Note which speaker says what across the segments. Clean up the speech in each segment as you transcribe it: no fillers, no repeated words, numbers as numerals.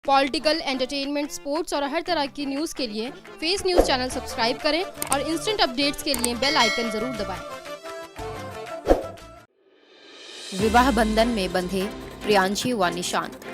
Speaker 1: Political, entertainment, sports और हर तरह की न्यूज़ के लिए फेस न्यूज़ चैनल सब्सक्राइब करें और इंस्टेंट अपडेट्स के लिए बेल आइकन जरूर दबाएं।
Speaker 2: विवाह बंधन में बंधे प्रियांशी व निशांत।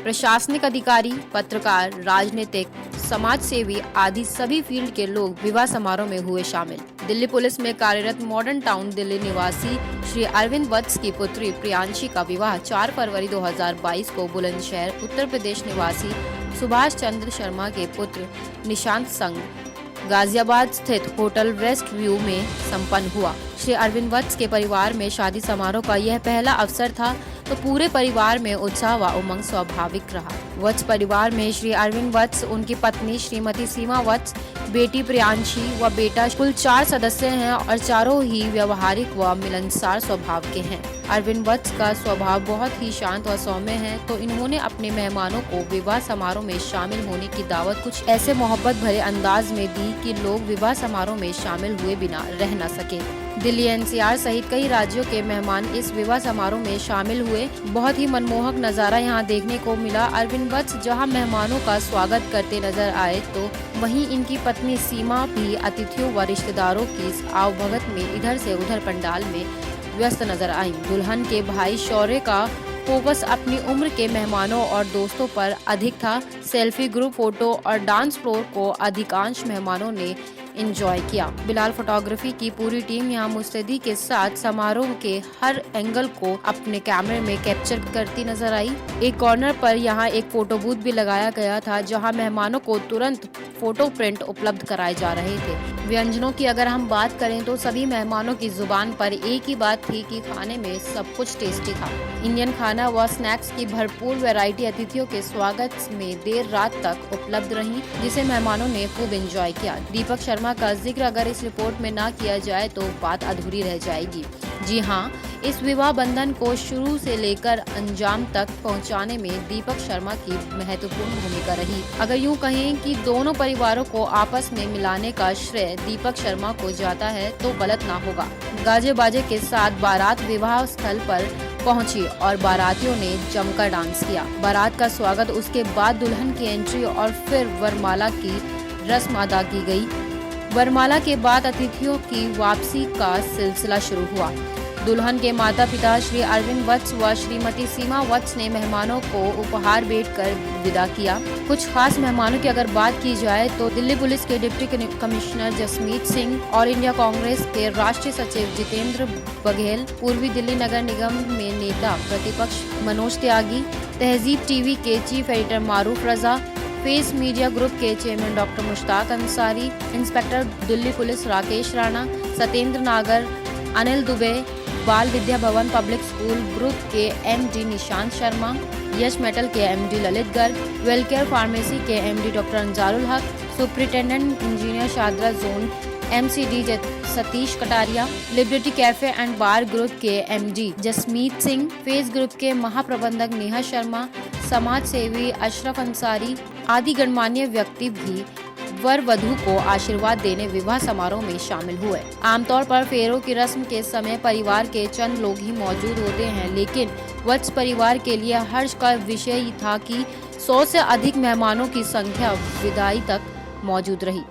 Speaker 2: प्रशासनिक अधिकारी, पत्रकार, राजनीतिक, समाज सेवी आदि सभी फील्ड के लोग विवाह समारोह में हुए शामिल। दिल्ली पुलिस में कार्यरत मॉडर्न टाउन दिल्ली निवासी श्री अरविंद वत्स की पुत्री प्रियांशी का विवाह 4 फरवरी 2022 को बुलंदशहर उत्तर प्रदेश निवासी सुभाष चंद्र शर्मा के पुत्र निशांत संग गाजियाबाद स्थित होटल वेस्ट व्यू में संपन्न हुआ। श्री अरविंद वत्स के परिवार में शादी समारोह का यह पहला अवसर था, तो पूरे परिवार में उत्साह व उमंग स्वाभाविक रहा। वत्स परिवार में श्री अरविंद वत्स, उनकी पत्नी श्रीमती सीमा वत्स, बेटी प्रियांशी व बेटा कुल 4 सदस्य हैं और चारों ही व्यवहारिक व मिलनसार स्वभाव के हैं। अरविंद वत्स का स्वभाव बहुत ही शांत व सौम्य है, तो इन्होंने अपने मेहमानों को विवाह समारोह में शामिल होने की दावत कुछ ऐसे मोहब्बत भरे अंदाज में दी कि लोग विवाह समारोह में शामिल हुए बिना रह न सके। दिल्ली एनसीआर सहित कई राज्यों के मेहमान इस विवाह समारोह में शामिल हुए। बहुत ही मनमोहक नजारा यहां देखने को मिला। अरविंद वत्स जहां मेहमानों का स्वागत करते नजर आए, तो वहीं इनकी पत्नी सीमा भी अतिथियों व रिश्तेदारों की आवभगत में इधर से उधर पंडाल में व्यस्त नजर आईं। दुल्हन के भाई शौर्य का फोकस अपनी उम्र के मेहमानों और दोस्तों पर अधिक था। सेल्फी, ग्रुप फोटो और डांस फ्लोर को अधिकांश मेहमानों ने एंजॉय किया। बिलाल फोटोग्राफी की पूरी टीम यहाँ मुस्तैदी के साथ समारोह के हर एंगल को अपने कैमरे में कैप्चर करती नजर आई। एक कॉर्नर पर यहाँ एक फोटो बूथ भी लगाया गया था, जहाँ मेहमानों को तुरंत फोटो प्रिंट उपलब्ध कराए जा रहे थे। व्यंजनों की अगर हम बात करें तो सभी मेहमानों की जुबान पर एक ही बात थी कि खाने में सब कुछ टेस्टी था। इंडियन खाना व स्नैक्स की भरपूर वैरायटी अतिथियों के स्वागत में देर रात तक उपलब्ध रही, जिसे मेहमानों ने खूब एंजॉय किया। दीपक शर्मा का जिक्र अगर इस रिपोर्ट में ना किया जाए तो बात अधूरी रह जाएगी। जी हाँ, इस विवाह बंधन को शुरू से लेकर अंजाम तक पहुंचाने में दीपक शर्मा की महत्वपूर्ण भूमिका रही। अगर यूं कहें कि दोनों परिवारों को आपस में मिलाने का श्रेय दीपक शर्मा को जाता है तो गलत ना होगा। गाजे बाजे के साथ बारात विवाह स्थल पर पहुंची और बारातियों ने जमकर डांस किया। बारात का स्वागत, उसके बाद दुल्हन की एंट्री और फिर वरमाला की रस्म अदा की गई। वरमाला के बाद अतिथियों की वापसी का सिलसिला शुरू हुआ। दुल्हन के माता पिता श्री अरविंद वत्स व श्रीमती सीमा वत्स ने मेहमानों को उपहार भेंट कर विदा किया। कुछ खास मेहमानों की अगर बात की जाए तो दिल्ली पुलिस के deputy commissioner Jasmeet Singh, all India Congress के राष्ट्रीय सचिव जितेंद्र बघेल, पूर्वी दिल्ली नगर निगम में नेता प्रतिपक्ष मनोज त्यागी, तहजीब टीवी के chief editor Maroof Raza, face media group के chairman doctor Mushtaq Ansari, inspector Delhi police Rakesh Rana, Satyendra Nagar, Anil Dubey, Bal Vidya Bhavan public school group के एमडी निशांत शर्मा, यश मेटल के MD Lalit Garg, Wellcare pharmacy के MD doctor Anjarul Haq, superintendent engineer Sharda zone, MCD Satish Kataria, Liberty cafe and bar group के MD Jasmeet Singh, face group के महाप्रबंधक नेहा शर्मा, समाज सेवी अशरफ अंसारी आदि गणमान्य व्यक्ति भी वर वधू को आशीर्वाद देने विवाह समारोह में शामिल हुए। आमतौर पर फेरों की रस्म के समय परिवार के चंद लोग ही मौजूद होते हैं, लेकिन वत्स परिवार के लिए हर्ष का विषय ही था कि 100 से अधिक मेहमानों की संख्या विदाई तक मौजूद रही।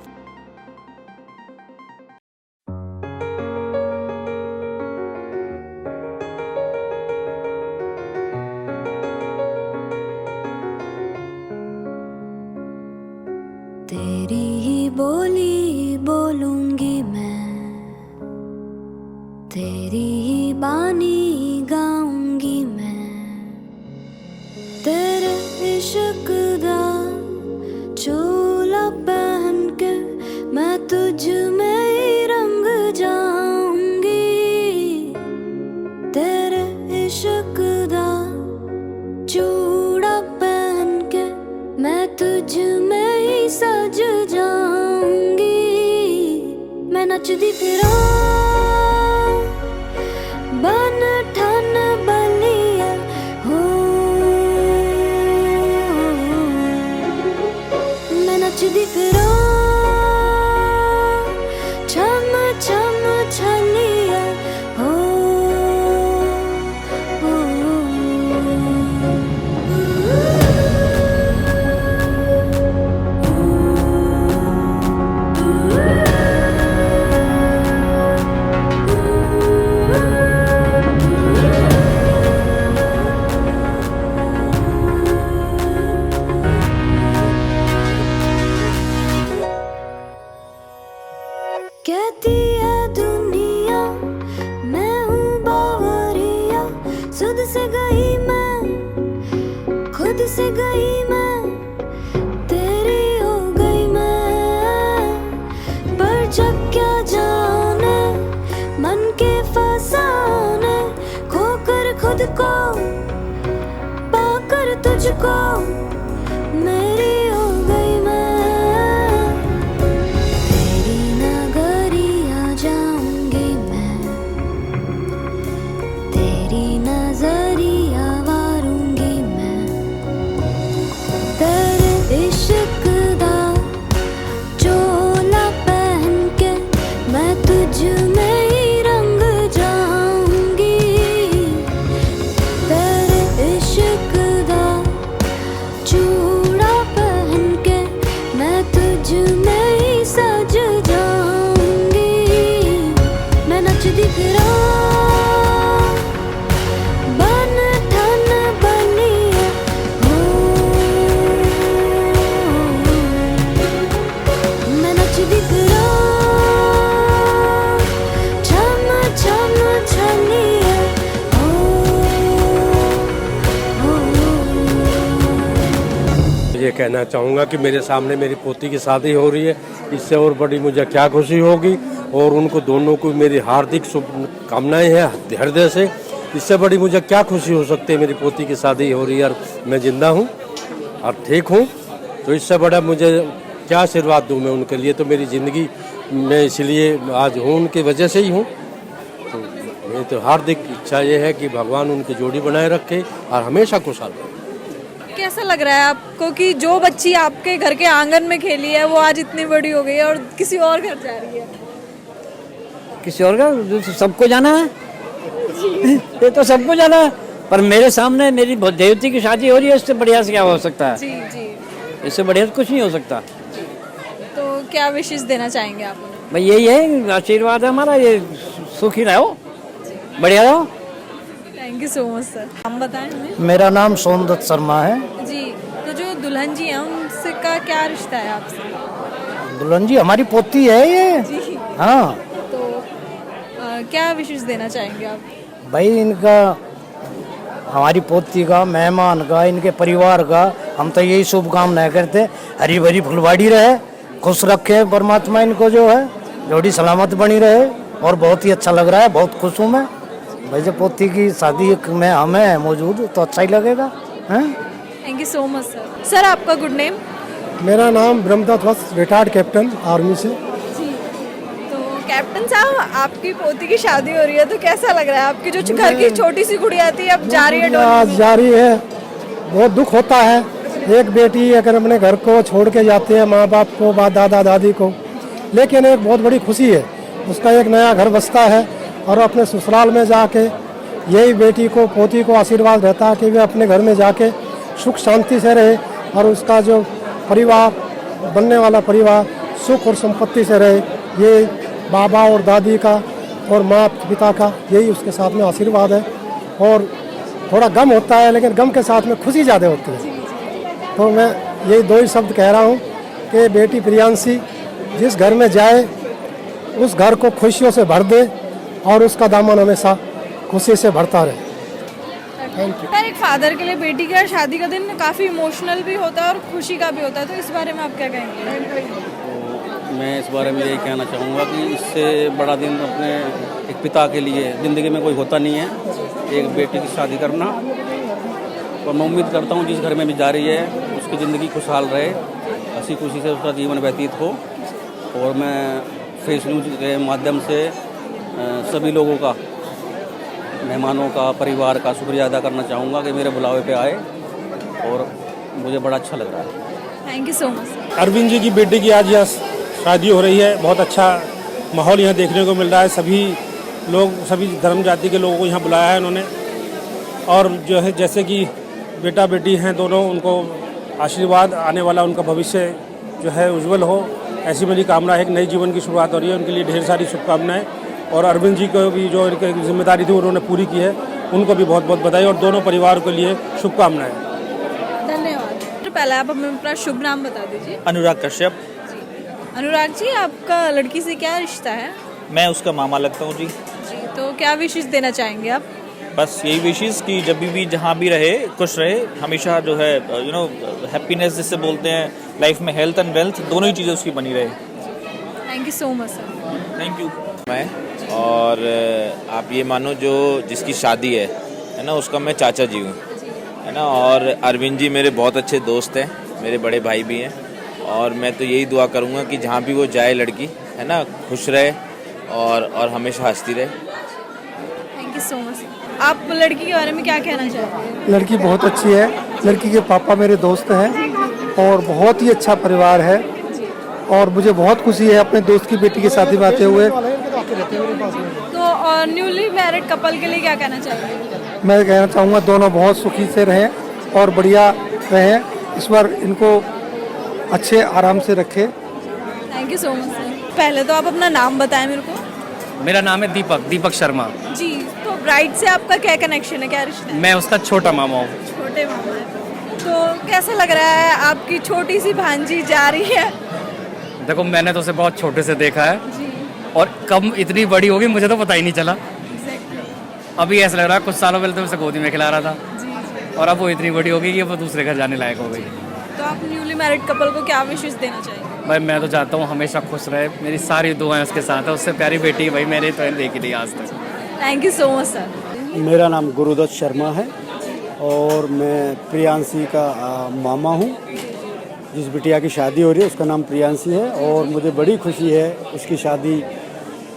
Speaker 3: तेरी ही बोली बोलूंगी मैं, तेरी ही बानी गाऊंगी मैं, तेरे इश्क दा चोला पहन के मैं तुझ में ही रंग जाऊंगी, तेरे इश्क दा चूड़ा पहन के मैं तुझ में सज जाऊंगी। मैं नचदी फिरां बन ठन बलिया हो, मैं नचदी फिरां छम छम छलिया हो, खुद से गई मैं, तेरी हो गई मैं। पर जब क्या जाने मन के फसाने, खोकर खुद को पाकर तुझको, मेरी हो गई मैं। तेरी नगरिया जाऊंगी मैं, तेरी नजरिया वारूंगी मैं। तेरे इश्क दा चोला पहन के मैं तुझ में ही रंग जाऊंगी। तेरे इश्क दा चूड़ा पहन के मैं तुझ में ही सज जाऊंगी। मैं नच दिख रहा बन ठन बनिए हो, मैं नच दिख रहा छम छम छनिए हो।
Speaker 4: ये कहना चाहूँगा कि मेरे सामने मेरी पोती की शादी हो रही है, इससे और बड़ी मुझे क्या खुशी होगी। और उनको दोनों को मेरी हार्दिक शुभकामनाएं हैं हृदय से। इससे बड़ी मुझे क्या खुशी हो सकती है। मेरी पोती की शादी हो रही है और मैं जिंदा हूँ और ठीक हूँ, तो इससे बड़ा मुझे क्या आशीर्वाद दूँ मैं उनके लिए। तो मेरी ज़िंदगी में इसलिए आज हूँ उनकी वजह से ही हूँ। तो मेरी तो हार्दिक इच्छा ये है कि भगवान उनकी जोड़ी बनाए रखे और हमेशा खुशहाल रहे।
Speaker 5: कैसा लग रहा है आपको कि जो बच्ची आपके घर के आंगन में खेली है वो आज इतनी बड़ी हो गई है और किसी और घर जा रही है?
Speaker 6: किसी और का सबको जाना है ये तो सबको जाना है, पर मेरे सामने मेरी देवती की शादी हो रही है, इससे बढ़िया से क्या हो सकता है?
Speaker 5: जी जी।
Speaker 6: इससे बढ़िया कुछ नहीं हो सकता।
Speaker 5: तो क्या विशेष देना चाहेंगे आप उन्हें?
Speaker 6: भाई यही है आशीर्वाद है हमारा, ये सुखी रहो, बढ़िया रहो।
Speaker 5: Thank you so much sir. हम बताएं हमें।
Speaker 7: मेरा नाम सोमदत्त शर्मा है।
Speaker 5: जी, तो जो दुल्हन जी हैं उनसे का क्या रिश्ता है आपसे?
Speaker 7: दुल्हन जी हमारी पोती है ये।
Speaker 5: जी।
Speaker 7: हाँ
Speaker 5: तो क्या विशेष देना चाहेंगे आप?
Speaker 7: भाई इनका, हमारी पोती का, मेहमान का, इनके परिवार का हम तो यही शुभकामनाएं करते। हरी भरी फुलवाड़ी रहे, खुश रखे परमात्मा इनको, जो है जोड़ी सलामत बनी रहे। और बहुत ही अच्छा लग रहा है, बहुत खुश हूँ मैं। भाई जब पोती की शादी में हमें मौजूद तो अच्छा ही लगेगा। हैं?
Speaker 5: Thank you so much sir. Sir आपका गुड नेम?
Speaker 8: मेरा नाम ब्रह्मदत्त वत्स, रिटायर्ड कैप्टन आर्मी से।
Speaker 5: जी। तो कैप्टन साहब आपकी पोती की शादी हो रही है, तो कैसा लग रहा है? आपकी जो घर की छोटी सी गुड़िया थी अब जा रही है डोली
Speaker 8: आज
Speaker 5: में।
Speaker 8: जा रही है, बहुत दुख होता है। एक बेटी अगर अपने घर को छोड़ के जाती है, माँ बाप को, दादा दादी को, लेकिन एक बहुत बड़ी खुशी है, उसका एक नया घर बसता है। और अपने ससुराल में जाके यही बेटी को, पोती को आशीर्वाद रहता है कि वे अपने घर में जाके सुख शांति से रहे और उसका जो परिवार, बनने वाला परिवार सुख और संपत्ति से रहे। ये बाबा और दादी का और माँ पिता का यही उसके साथ में आशीर्वाद है। और थोड़ा गम होता है, लेकिन गम के साथ में खुशी ज़्यादा होती है। तो मैं यही दो ही शब्द कह रहा हूँ कि बेटी प्रियांशी जिस घर में जाए उस घर को खुशियों से भर दे और उसका दामन हमेशा खुशी से भरता रहे। Thank you.
Speaker 5: हर एक फादर के लिए बेटी का शादी का दिन काफ़ी इमोशनल भी होता है और खुशी का भी होता है, तो इस बारे में आप क्या कहेंगे?
Speaker 9: मैं इस बारे में यही कहना चाहूँगा कि इससे बड़ा दिन अपने एक पिता के लिए ज़िंदगी में कोई होता नहीं है, एक बेटी की शादी करना। और मैं उम्मीद करता हूँ जिस घर में भी जा रही है उसकी ज़िंदगी खुशहाल रहे, हंसी खुशी से उसका जीवन व्यतीत हो। और मैं फेस न्यूज़ के माध्यम से सभी लोगों का, मेहमानों का, परिवार का शुक्रिया अदा करना चाहूँगा कि मेरे बुलावे पे आए और मुझे बड़ा अच्छा लग रहा है।
Speaker 5: Thank you so much.
Speaker 10: Arvind ji की बेटी की आज यहाँ शादी हो रही है, बहुत अच्छा माहौल यहाँ देखने को मिल रहा है। सभी लोग, सभी धर्म जाति के लोगों को यहाँ बुलाया है उन्होंने। और जो है जैसे कि बेटा बेटी हैं दोनों, उनको आशीर्वाद, आने वाला उनका भविष्य जो है उज्जवल हो, ऐसी मेरी कामना है। एक नई जीवन की शुरुआत हो रही है, उनके लिए ढेर सारी शुभकामनाएं। और अरविंद जी को भी जो इनकी जिम्मेदारी थी उन्होंने पूरी की है, उनको भी बहुत बहुत बधाई और दोनों परिवार के लिए शुभकामनाएं।
Speaker 5: धन्यवाद। तो पहले आप हमें अपना शुभ नाम बता दीजिए।
Speaker 11: अनुराग कश्यप।
Speaker 5: अनुराग जी, आपका लड़की से क्या रिश्ता है?
Speaker 11: मैं उसका मामा लगता हूँ जी।
Speaker 5: जी, तो क्या विशेष देना चाहेंगे आप?
Speaker 11: बस यही विशेष कि जब भी जहाँ भी रहे खुश रहे, हमेशा जो है हैप्पीनेस जिससे बोलते हैं लाइफ में, हेल्थ एंड वेल्थ दोनों ही चीज़ें उसकी बनी रहे।
Speaker 5: Thank you so much sir.
Speaker 11: Thank you.
Speaker 12: मैं और आप ये मानो जो जिसकी शादी है ना, उसका मैं चाचा जी हूँ, है ना। और अरविंद जी मेरे बहुत अच्छे दोस्त हैं, मेरे बड़े भाई भी हैं, और मैं तो यही दुआ करूँगा कि जहाँ भी वो जाए लड़की, है ना, खुश रहे और हमेशा हंसती रहे।
Speaker 5: Thank you so much. आप लड़की के बारे में क्या कहना चाहते हैं?
Speaker 8: लड़की बहुत अच्छी है, लड़की के पापा मेरे दोस्त हैं और बहुत ही अच्छा परिवार है, और मुझे बहुत खुशी है अपने दोस्त की बेटी की शादी में आते हुए।
Speaker 5: तो न्यूली मैरिड कपल के लिए क्या कहना चाहेंगे?
Speaker 8: मैं कहना चाहूँगा दोनों बहुत सुखी से रहें और बढ़िया रहें, इस बार इनको अच्छे आराम से रखें।
Speaker 5: Thank you so much sir. पहले तो आप अपना नाम बताएं मेरे को।
Speaker 13: मेरा नाम है दीपक शर्मा।
Speaker 5: जी, तो ब्राइड से आपका क्या कनेक्शन है, क्या रिश्ता है?
Speaker 13: मैं उसका छोटा मामा हूँ।
Speaker 5: छोटे मामा है। तो कैसा लग रहा है, आपकी छोटी सी भांजी जा रही है?
Speaker 13: देखो, मैंने तो उसे बहुत छोटे से देखा है
Speaker 5: जी।
Speaker 13: और कब इतनी बड़ी होगी मुझे तो पता ही नहीं चला। अभी ऐसा लग रहा है कुछ सालों पहले तो उसे गोदी में खिला रहा था, और अब वो इतनी बड़ी हो गई कि वो दूसरे घर जाने लायक हो गई।
Speaker 5: तो आप न्यूली मैरिड कपल को क्या विशेष देना चाहेंगे?
Speaker 13: भाई मैं तो चाहता हूँ हमेशा खुश रहे, मेरी सारी दुआएं उसके साथ है, उससे प्यारी बेटी भाई मैंने तो देखी नहीं आज तक।
Speaker 5: Thank you so much sir.
Speaker 7: मेरा नाम गुरुदत्त शर्मा है और मैं प्रियांशी का मामा हूँ। जिस बिटिया की शादी हो रही है उसका नाम प्रियांशी है, और मुझे बड़ी खुशी है उसकी शादी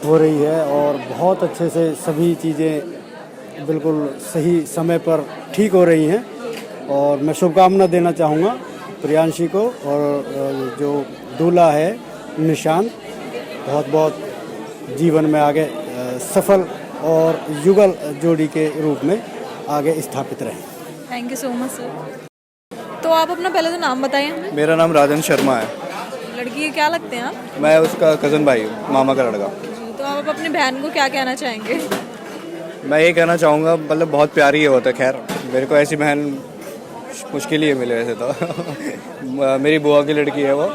Speaker 7: हो रही है, और बहुत अच्छे से सभी चीज़ें बिल्कुल सही समय पर ठीक हो रही हैं। और मैं शुभकामना देना चाहूँगा प्रियांशी को, और जो दूल्हा है निशांत, बहुत बहुत जीवन में आगे सफल और युगल जोड़ी के रूप में आगे स्थापित रहें।
Speaker 5: Thank you so much sir. तो आप अपना पहले तो नाम बताइए हमें।
Speaker 14: मेरा नाम राजन शर्मा है।
Speaker 5: लड़की के क्या लगते हैं आप?
Speaker 14: मैं उसका कज़न भाई हूँ, मामा का लड़का।
Speaker 5: तो आप अपनी बहन को क्या कहना चाहेंगे?
Speaker 14: मैं ये कहना चाहूँगा, मतलब बहुत प्यारी है वो तो। खैर मेरे को ऐसी बहन मुश्किल ही मिले वैसे तो। मेरी बुआ की लड़की है वो,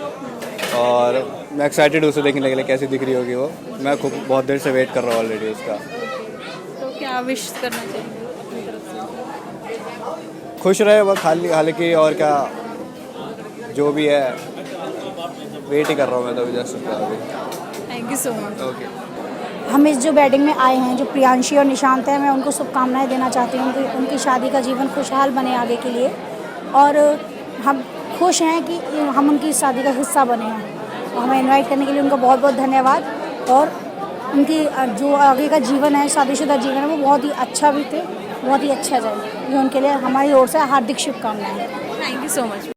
Speaker 14: और मैं एक्साइटेड उसे देखने के लिए कैसी दिख रही होगी वो। मैं खूब बहुत देर से वेट कर रहा हूँ ऑलरेडी उसका।
Speaker 5: तो क्या विश करना चाहेंगे?
Speaker 14: खुश रहे वो हालांकि, और क्या जो भी है वेट ही कर रहा हूँ मैं तो जस्ट अभी।
Speaker 5: Thank you so much.
Speaker 14: Okay.
Speaker 15: हम इस जो वेडिंग में आए हैं, जो प्रियांशी और निशांत हैं, मैं उनको शुभकामनाएं देना चाहती हूँ। उनकी शादी का जीवन खुशहाल बने आगे के लिए, और हम खुश हैं कि हम उनकी शादी का हिस्सा बने हैं। और हमें इनवाइट करने के लिए उनका बहुत बहुत धन्यवाद। और उनकी जो आगे का जीवन है, शादीशुदा जीवन है, वो बहुत ही अच्छा बीते, बहुत ही अच्छा जाए। ये उनके लिए हमारी ओर से हार्दिक शुभकामनाएं।
Speaker 5: Thank you so much.